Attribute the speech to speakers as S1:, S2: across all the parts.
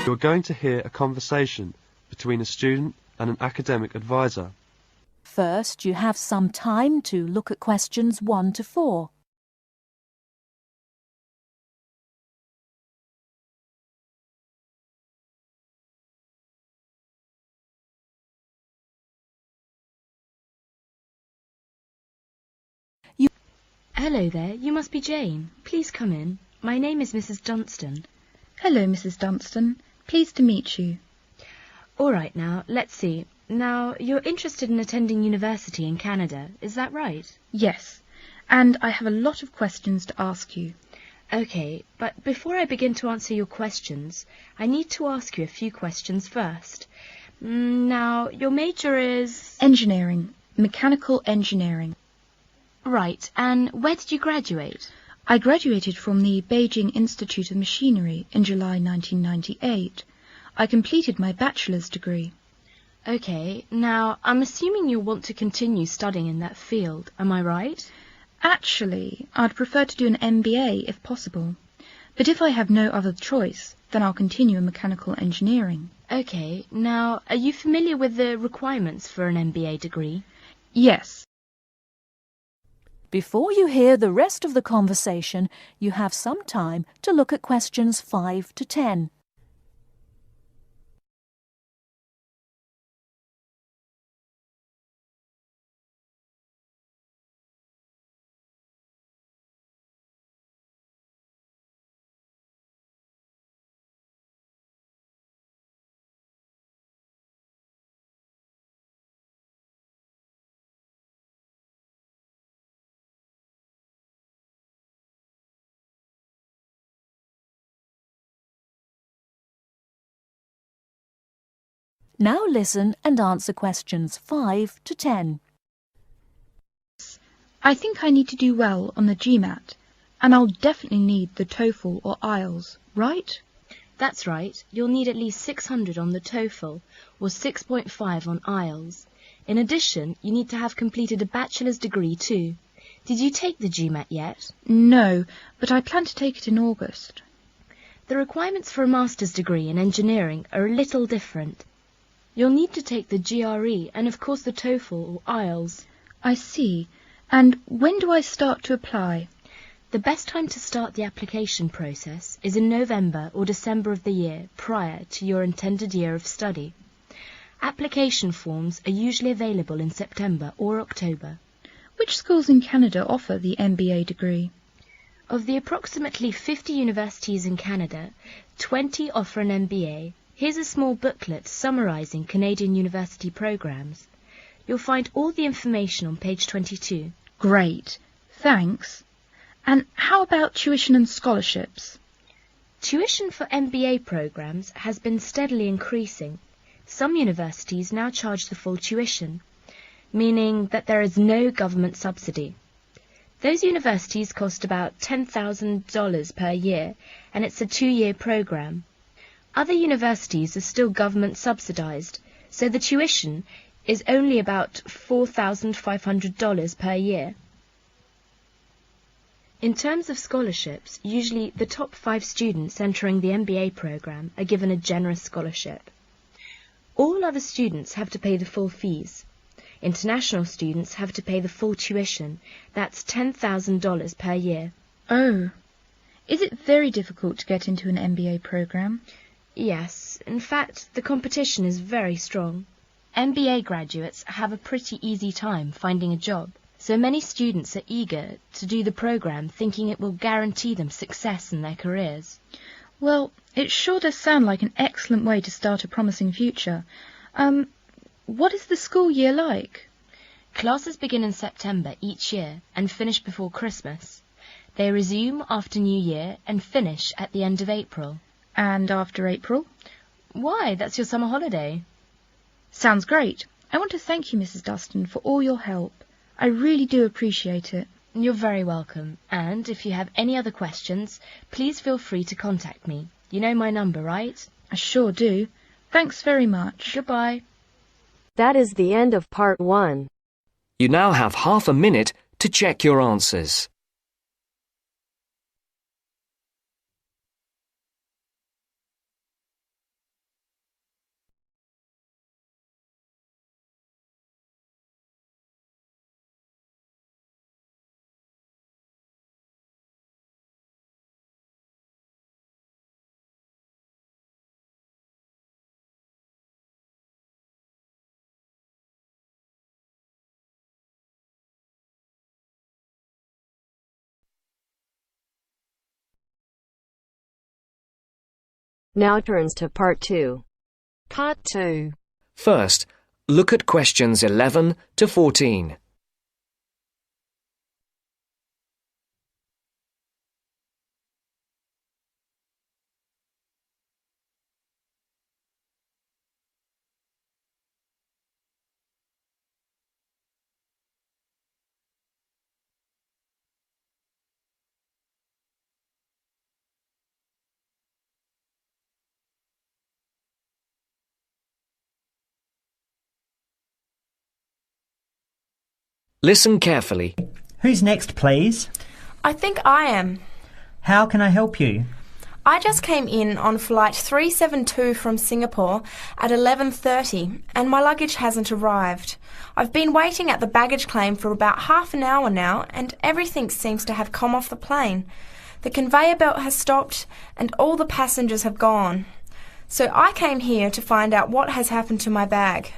S1: You're going to hear a conversation between a student and an academic advisor.
S2: First, you have some time to look at questions 1 to 4.
S3: Hello there, you must be Jane. Please come in. My name is Mrs. Dunstan.
S4: Hello, Mrs. Dunstan. Pleased to meet you.
S3: All right now, let's see. Now, you're interested in attending university in Canada, is that right?
S4: Yes, and I have a lot of questions to ask you.
S3: Okay, but before I begin to answer your questions, I need to ask you a few questions first. Now, your major is...
S4: Engineering. Mechanical engineering.
S3: Right, and where did you graduate?
S4: I graduated from the Beijing Institute of Machinery in July 1998. I completed my bachelor's degree.
S3: Okay, now, I'm assuming you'll want to continue studying in that field, am I right?
S4: Actually, I'd prefer to do an MBA if possible. But if I have no other choice, then I'll continue in mechanical engineering.
S3: Okay, now, are you familiar with the requirements for an MBA degree?
S4: Yes.
S2: Before you hear the rest of the conversation, you have some time to look at questions 5 to 10. Now listen and answer questions 5 to 10.
S4: I think I need to do well on the GMAT, and I'll definitely need the TOEFL or IELTS, right?
S3: That's right. You'll need at least 600 on the TOEFL or 6.5 on IELTS. In addition, you need to have completed a bachelor's degree too. Did you take the GMAT yet?
S4: No, but I plan to take it in August.
S3: The requirements for a master's degree in engineering are a little different. You'll need to take the GRE and of course the TOEFL or IELTS.
S4: I see. And when do I start to apply?
S3: The best time to start the application process is in November or December of the year prior to your intended year of study. Application forms are usually available in September or October.
S4: Which schools in Canada offer the MBA degree?
S3: Of the approximately 50 universities in Canada, 20 offer an MBA. Here's a small booklet summarising Canadian university programmes. You'll find all the information on page 22.
S4: Great. Thanks. And how about tuition and scholarships?
S3: Tuition for MBA programmes has been steadily increasing. Some universities now charge the full tuition, meaning that there is no government subsidy. Those universities cost about $10,000 per year, and it's a 2-year programme. Other universities are still government subsidised, so the tuition is only about $4,500 per year. In terms of scholarships, usually the top 5 students entering the MBA programme are given a generous scholarship. All other students have to pay the full fees. International students have to pay the full tuition. That's $10,000 per year.
S4: Oh. Is it very difficult to get into an MBA programme?
S3: Yes, in fact, the competition is very strong. MBA graduates have a pretty easy time finding a job, so many students are eager to do the programme thinking it will guarantee them success in their careers.
S4: Well, it sure does sound like an excellent way to start a promising future. What is the school year like?
S3: Classes begin in September each year and finish before Christmas. They resume after New Year and finish at the end of April.
S4: And after April?
S3: Why, that's your summer holiday.
S4: Sounds great. I want to thank you, Mrs. Dunstan, for all your help. I really do appreciate it.
S3: You're very welcome. And if you have any other questions, please feel free to contact me. You know my number, right?
S4: I sure do. Thanks very much.
S3: Goodbye.
S5: That is the end of part 1.
S6: You now have half a minute to check your answers.
S5: Now turns to Part 2.
S7: Part 2.
S6: First, look at questions 11 to 14. Listen carefully.
S8: Who's next, please?
S9: I think I am.
S8: How can I help you?
S9: I just came in on flight 372 from Singapore at 11:30 and my luggage hasn't arrived. I've been waiting at the baggage claim for about half an hour now and everything seems to have come off the plane. The conveyor belt has stopped and all the passengers have gone. So I came here to find out what has happened to my bag.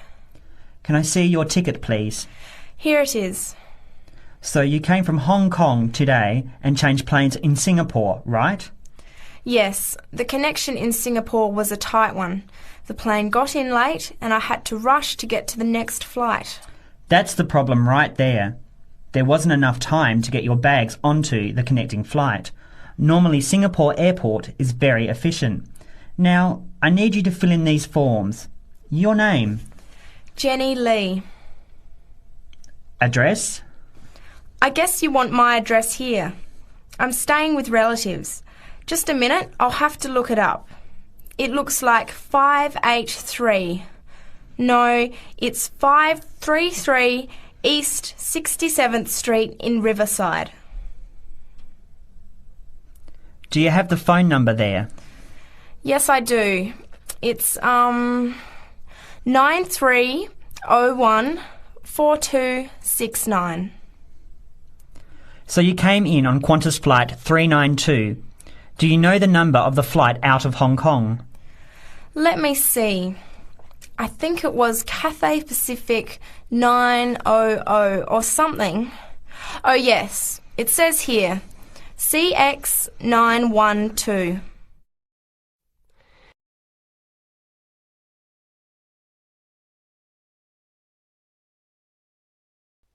S8: Can I see your ticket, please?
S9: Here it is.
S8: So you came from Hong Kong today and changed planes in Singapore, right?
S9: Yes, the connection in Singapore was a tight one. The plane got in late and I had to rush to get to the next flight.
S8: That's the problem right there. There wasn't enough time to get your bags onto the connecting flight. Normally Singapore Airport is very efficient. Now, I need you to fill in these forms. Your name?
S9: Jenny Lee.
S8: Address?
S9: I guess you want my address here. I'm staying with relatives. Just a minute, I'll have to look it up. It looks like 583. No, it's 533 East 67th Street in Riverside.
S8: Do you have the phone number there?
S9: Yes, I do. It's 9301 4269.
S8: So you came in on Qantas flight 392. Do you know the number of the flight out of Hong Kong?
S9: Let me see. I think it was Cathay Pacific 900 or something. Oh yes, it says here, CX 912.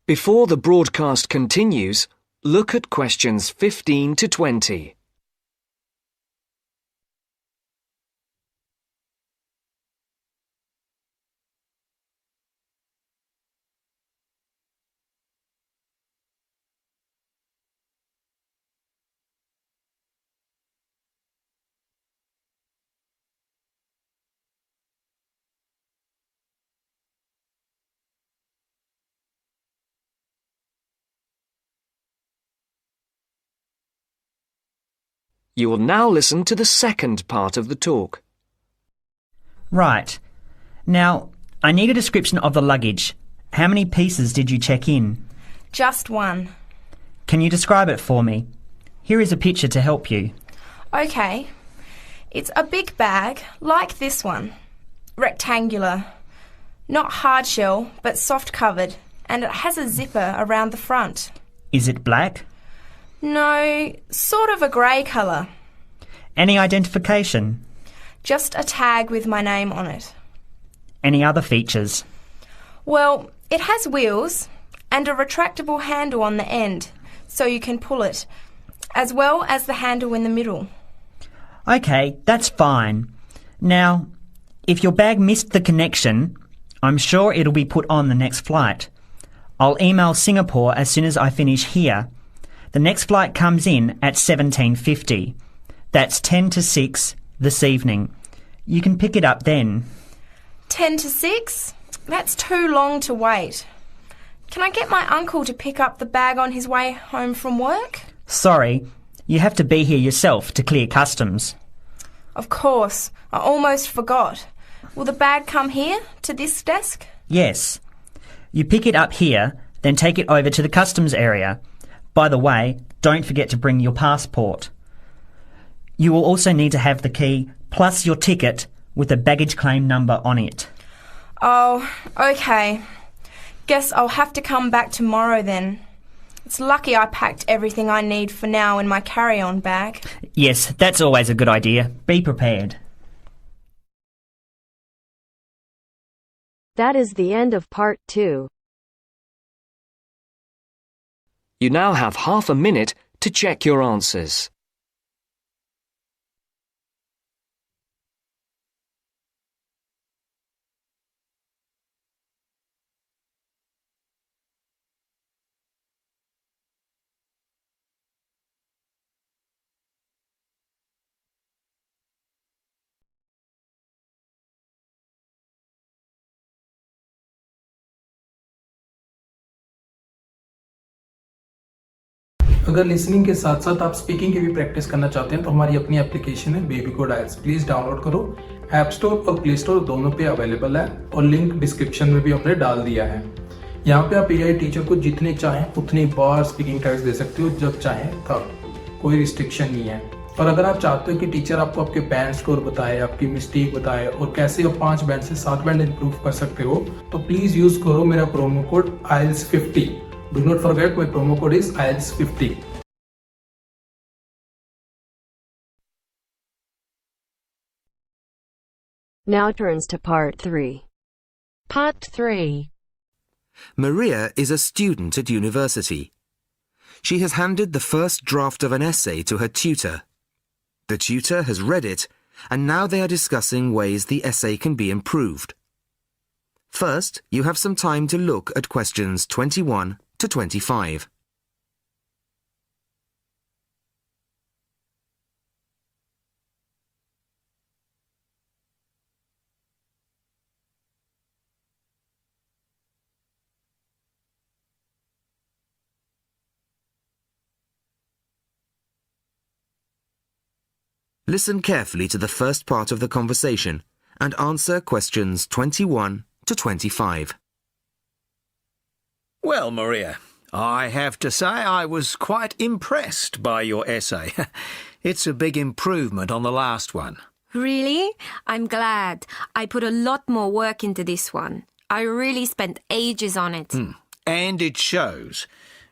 S6: Before the broadcast continues, look at questions 15 to 20. You will now listen to the second part of the talk.
S8: Right. Now, I need a description of the luggage. How many pieces did you check in?
S9: Just one.
S8: Can you describe it for me? Here is a picture to help you.
S9: Okay. It's a big bag, like this one. Rectangular. Not hard shell, but soft covered, and it has a zipper around the front.
S8: Is it black?
S9: No, sort of a grey colour.
S8: Any identification?
S9: Just a tag with my name on it.
S8: Any other features?
S9: Well, it has wheels and a retractable handle on the end, so you can pull it, as well as the handle in the middle.
S8: OK, that's fine. Now, if your bag missed the connection, I'm sure it'll be put on the next flight. I'll email Singapore as soon as I finish here. The next flight comes in at 17:50. That's 10 to 6 this evening. You can pick it up then.
S9: 10 to 6? That's too long to wait. Can I get my uncle to pick up the bag on his way home from work?
S8: Sorry, you have to be here yourself to clear customs.
S9: Of course, I almost forgot. Will the bag come here, to this desk?
S8: Yes. You pick it up here, then take it over to the customs area. By the way, don't forget to bring your passport. You will also need to have the key plus your ticket with a baggage claim number on it.
S9: Oh, okay. Guess I'll have to come back tomorrow then. It's lucky I packed everything I need for now in my carry-on bag.
S8: Yes, that's always a good idea. Be prepared.
S5: That is the end of part 2.
S6: You now have half a minute to check your answers.
S10: अगर listening के साथ साथ आप speaking की भी practice करना चाहते हैं तो हमारी अपनी एप्लीकेशन है बेबी कोड आइल्स, प्लीज डाउनलोड करो। ऐप स्टोर और प्ले स्टोर दोनों पे अवेलेबल है और लिंक डिस्क्रिप्शन में भी हमने डाल दिया है। यहाँ पे आप एआई टीचर को जितने चाहें उतनी बार स्पीकिंग टेस्ट दे सकते हो, जब चाहें तब, कोई रिस्ट्रिक्शन नहीं है। और अगर आप चाहते हो कि टीचर आपको आपके बैंड स्कोर बताए, आपकी मिस्टेक बताए और कैसे आप 5 बैंड से 7 बैंड इंप्रूव कर सकते हो, तो प्लीज यूज करो मेरा promo code IELTS50। Do not forget my promo code is IELTS50.
S5: Now turns to part 3.
S7: Part 3.
S11: Maria is a student at university. She has handed the first draft of an essay to her tutor. The tutor has read it, and now they are discussing ways the essay can be improved. First, you have some time to look at questions 21 to 25. Listen carefully to the first part of the conversation and answer questions 21 to 25.
S12: Well, Maria, I have to say I was quite impressed by your essay. It's a big improvement on the last one.
S13: Really? I'm glad. I put a lot more work into this one. I really spent ages on it.
S12: And it shows.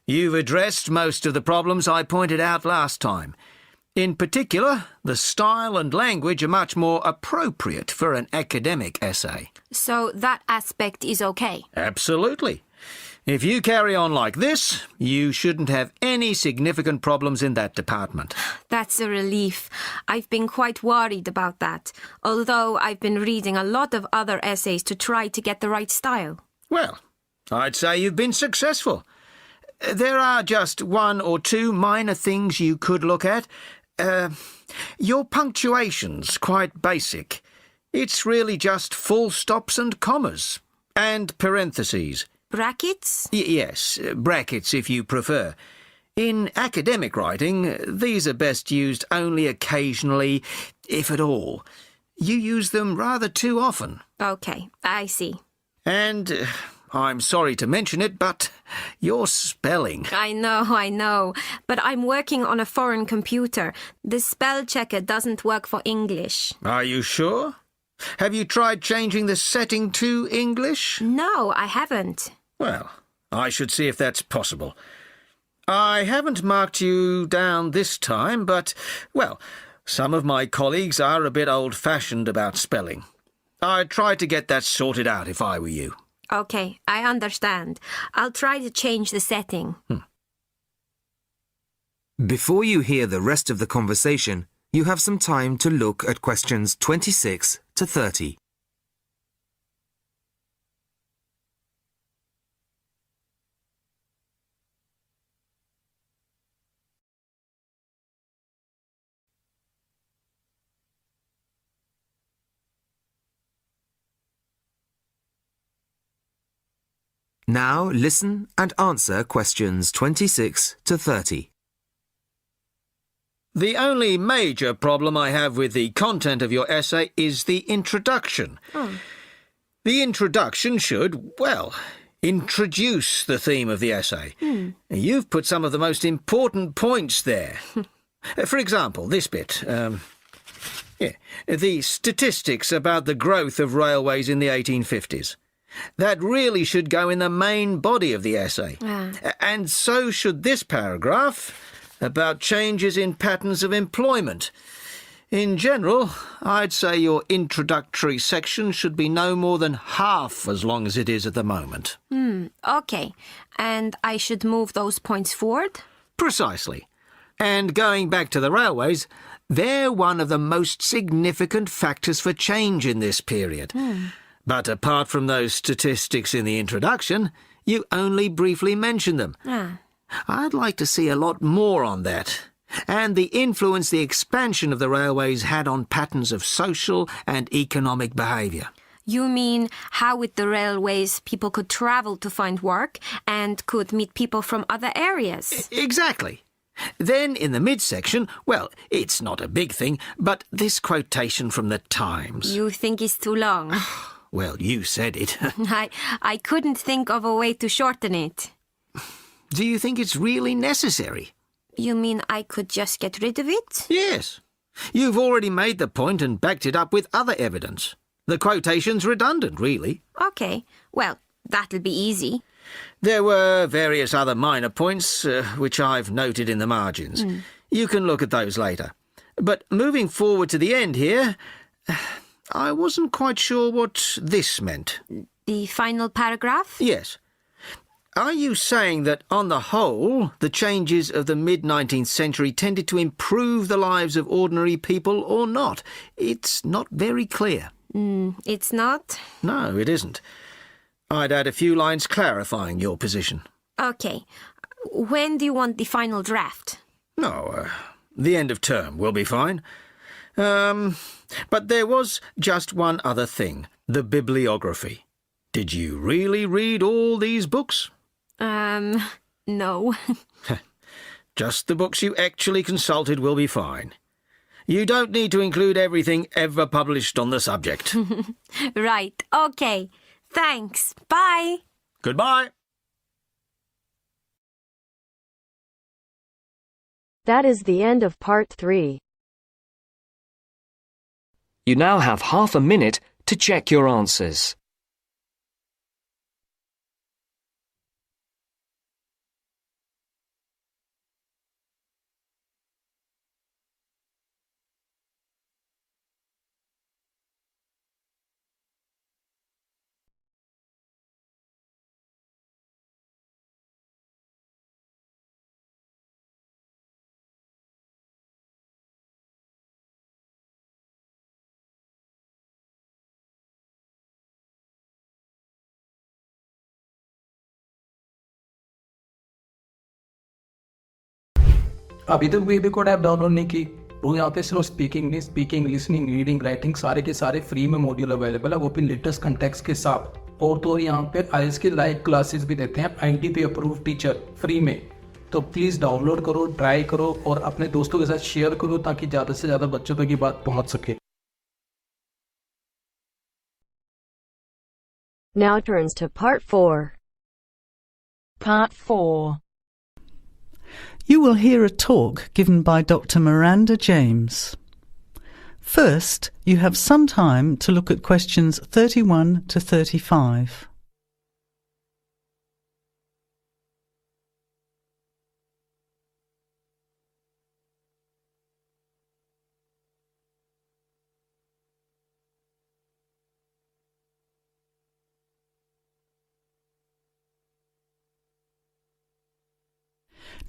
S12: You've addressed most of the problems I pointed out last time. In particular, the style and language are much more appropriate for an academic essay.
S13: So that aspect is okay?
S12: Absolutely. If you carry on like this, you shouldn't have any significant problems in that department.
S13: That's a relief. I've been quite worried about that, although I've been reading a lot of other essays to try to get the right style.
S12: Well, I'd say you've been successful. There are just 1 or 2 minor things you could look at. Your punctuation's quite basic. It's really just full stops and commas. And parentheses.
S13: Brackets?
S12: Yes, brackets if you prefer. In academic writing, these are best used only occasionally, if at all. You use them rather too often.
S13: Okay, I see.
S12: And I'm sorry to mention it, but your spelling.
S13: I know. But I'm working on a foreign computer. The spell checker doesn't work for English.
S12: Are you sure? Have you tried changing the setting to English?
S13: No, I haven't.
S12: Well, I should see if that's possible. I haven't marked you down this time, but, well, some of my colleagues are a bit old-fashioned about spelling. I'd try to get that sorted out if I were you.
S13: Okay, I understand. I'll try to change the setting.
S11: Before you hear the rest of the conversation, you have some time to look at questions 26 to 30. Now listen and answer questions 26 to 30.
S12: The only major problem I have with the content of your essay is the introduction. The introduction should, well, introduce the theme of the essay. You've put some of the most important points there. For example, this bit. The statistics about the growth of railways in the 1850s. That really should go in the main body of the essay. And so should this paragraph about changes in patterns of employment. In general, I'd say your introductory section should be no more than half as long as it is at the moment.
S13: Okay. And I should move those points forward?
S12: Precisely. And going back to the railways, they're one of the most significant factors for change in this period. But apart from those statistics in the introduction, you only briefly mention them. I'd like to see a lot more on that, and the influence the expansion of the railways had on patterns of social and economic behaviour.
S13: You mean how with the railways people could travel to find work and could meet people from other areas?
S12: Exactly. Then in the midsection, well, it's not a big thing, but this quotation from the Times.
S13: You think it's too long?
S12: Well, you said it.
S13: I couldn't think of a way to shorten it.
S12: Do you think it's really necessary?
S13: You mean I could just get rid of it?
S12: Yes. You've already made the point and backed it up with other evidence. The quotation's redundant, really.
S13: Okay, well, that'll be easy.
S12: There were various other minor points, which I've noted in the margins. You can look at those later. But moving forward to the end here, I wasn't quite sure what this meant.
S13: The final paragraph?
S12: Yes. Are you saying that, on the whole, the changes of the mid-19th century tended to improve the lives of ordinary people or not? It's not very clear.
S13: It's not?
S12: No, it isn't. I'd add a few lines clarifying your position.
S13: Okay. When do you want the final draft?
S12: No, the end of term will be fine. But there was just one other thing, the bibliography. Did you really read all these books?
S13: No.
S12: Just the books you actually consulted will be fine. You don't need to include everything ever published on the subject.
S13: Right, okay. Thanks. Bye.
S12: Goodbye.
S5: That is the end of part 3.
S6: You now have half a minute to check your answers.
S10: अभी तक baby code app download नहीं की वो यहाँ पे सिर्फ speaking listening reading writing सारे के सारे फ्री में मॉड्यूल अवेलेबल है, वो भी लेटेस्ट कंटेक्स्ट के साथ। और तो यहाँ पे आईएलटीएस की लाइव क्लासेस भी देते हैं आईटीपी अप्रूव्ड टीचर फ्री में। तो प्लीज डाउनलोड करो, ट्राई करो और अपने दोस्तों के साथ शेयर करो ताकि ज्यादा से ज्यादा बच्चों तक ये बात पहुंच सके।
S5: Now turns to part 4.
S7: Part 4.
S14: You will hear a talk given by Dr. Miranda James. First, you have some time to look at questions 31 to 35.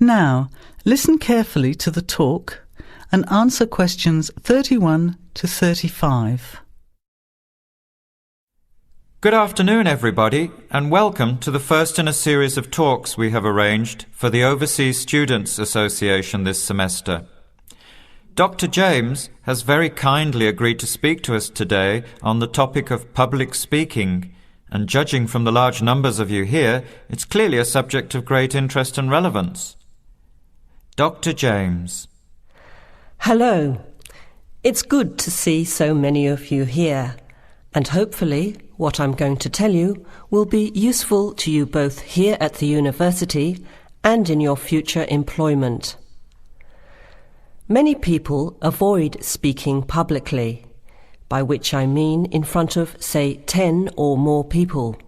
S14: Now, listen carefully to the talk and answer questions 31 to 35.
S15: Good afternoon, everybody, and welcome to the first in a series of talks we have arranged for the Overseas Students Association this semester. Dr. James has very kindly agreed to speak to us today on the topic of public speaking, and judging from the large numbers of you here, it's clearly a subject of great interest and relevance. Dr. James.
S16: Hello. It's good to see so many of you here, and hopefully what I'm going to tell you will be useful to you both here at the university and in your future employment. Many people avoid speaking publicly, by which I mean in front of, say, 10 or more people.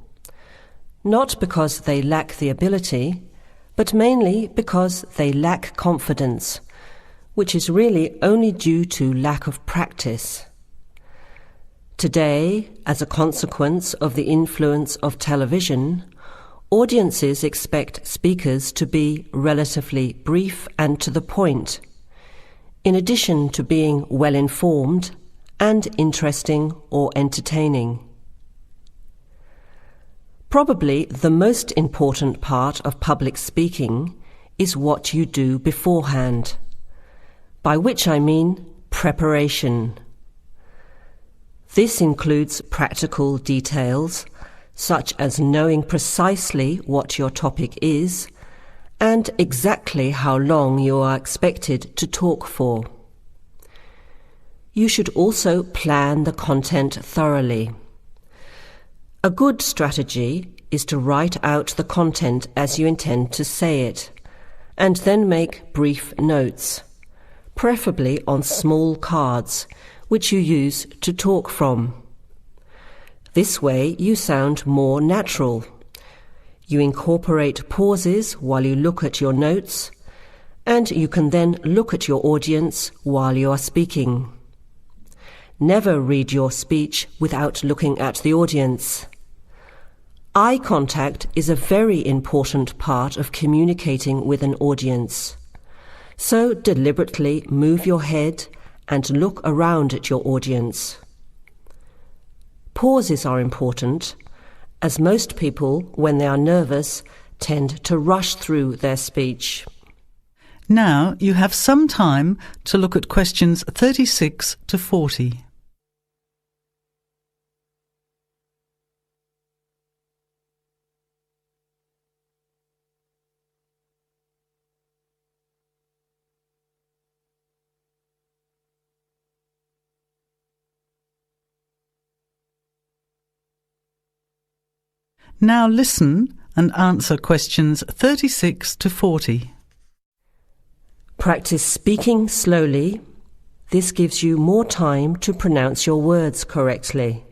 S16: Not because they lack the ability, but mainly because they lack confidence, which is really only due to lack of practice. Today, as a consequence of the influence of television, audiences expect speakers to be relatively brief and to the point, in addition to being well informed and interesting or entertaining. Probably the most important part of public speaking is what you do beforehand, by which I mean preparation. This includes practical details, such as knowing precisely what your topic is and exactly how long you are expected to talk for. You should also plan the content thoroughly. A good strategy is to write out the content as you intend to say it, and then make brief notes, preferably on small cards, which you use to talk from. This way you sound more natural. You incorporate pauses while you look at your notes, and you can then look at your audience while you are speaking. Never read your speech without looking at the audience. Eye contact is a very important part of communicating with an audience. So deliberately move your head and look around at your audience. Pauses are important, as most people, when they are nervous, tend to rush through their speech.
S14: Now you have some time to look at questions 36 to 40. Now listen and answer questions 36 to 40.
S16: Practice speaking slowly. This gives you more time to pronounce your words correctly.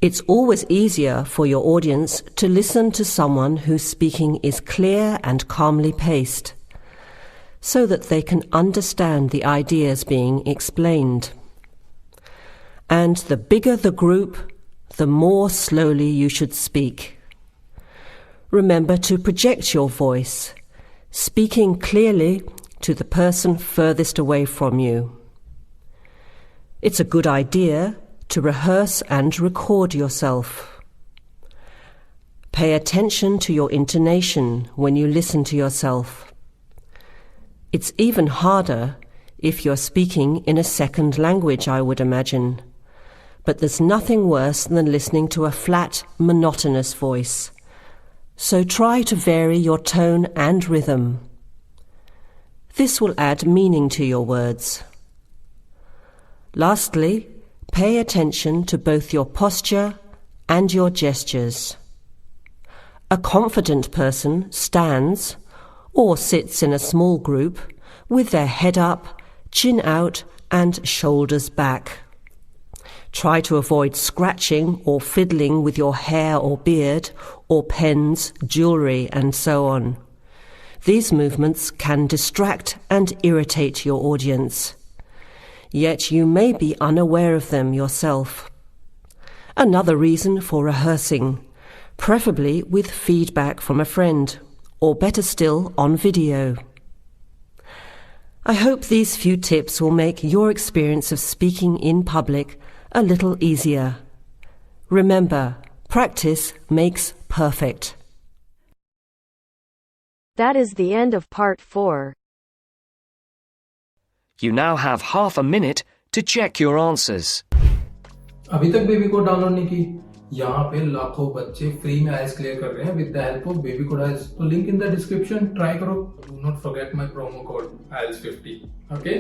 S16: It's always easier for your audience to listen to someone whose speaking is clear and calmly paced, so that they can understand the ideas being explained. And the bigger the group, the more slowly you should speak. Remember to project your voice, speaking clearly to the person furthest away from you. It's a good idea to rehearse and record yourself. Pay attention to your intonation when you listen to yourself. It's even harder if you're speaking in a second language, I would imagine. But there's nothing worse than listening to a flat, monotonous voice. So try to vary your tone and rhythm. This will add meaning to your words. Lastly, pay attention to both your posture and your gestures. A confident person stands or sits in a small group with their head up, chin out, and shoulders back. Try to avoid scratching or fiddling with your hair or beard, or pens, jewellery, and so on. These movements can distract and irritate your audience. Yet you may be unaware of them yourself. Another reason for rehearsing, preferably with feedback from a friend, or better still, on video. I hope these few tips will make your experience of speaking in public a little easier. Remember, practice makes perfect.
S5: That is the end of part 4.
S6: You now have half a minute to check your answers.
S10: अभी तक baby code download नहीं की? यहाँ पे लाखों बच्चे free में आइल्स clear कर रहे हैं with the help of baby code IELTS. तो link in the description, try करो. Do not forget my promo code IELTS50. Okay?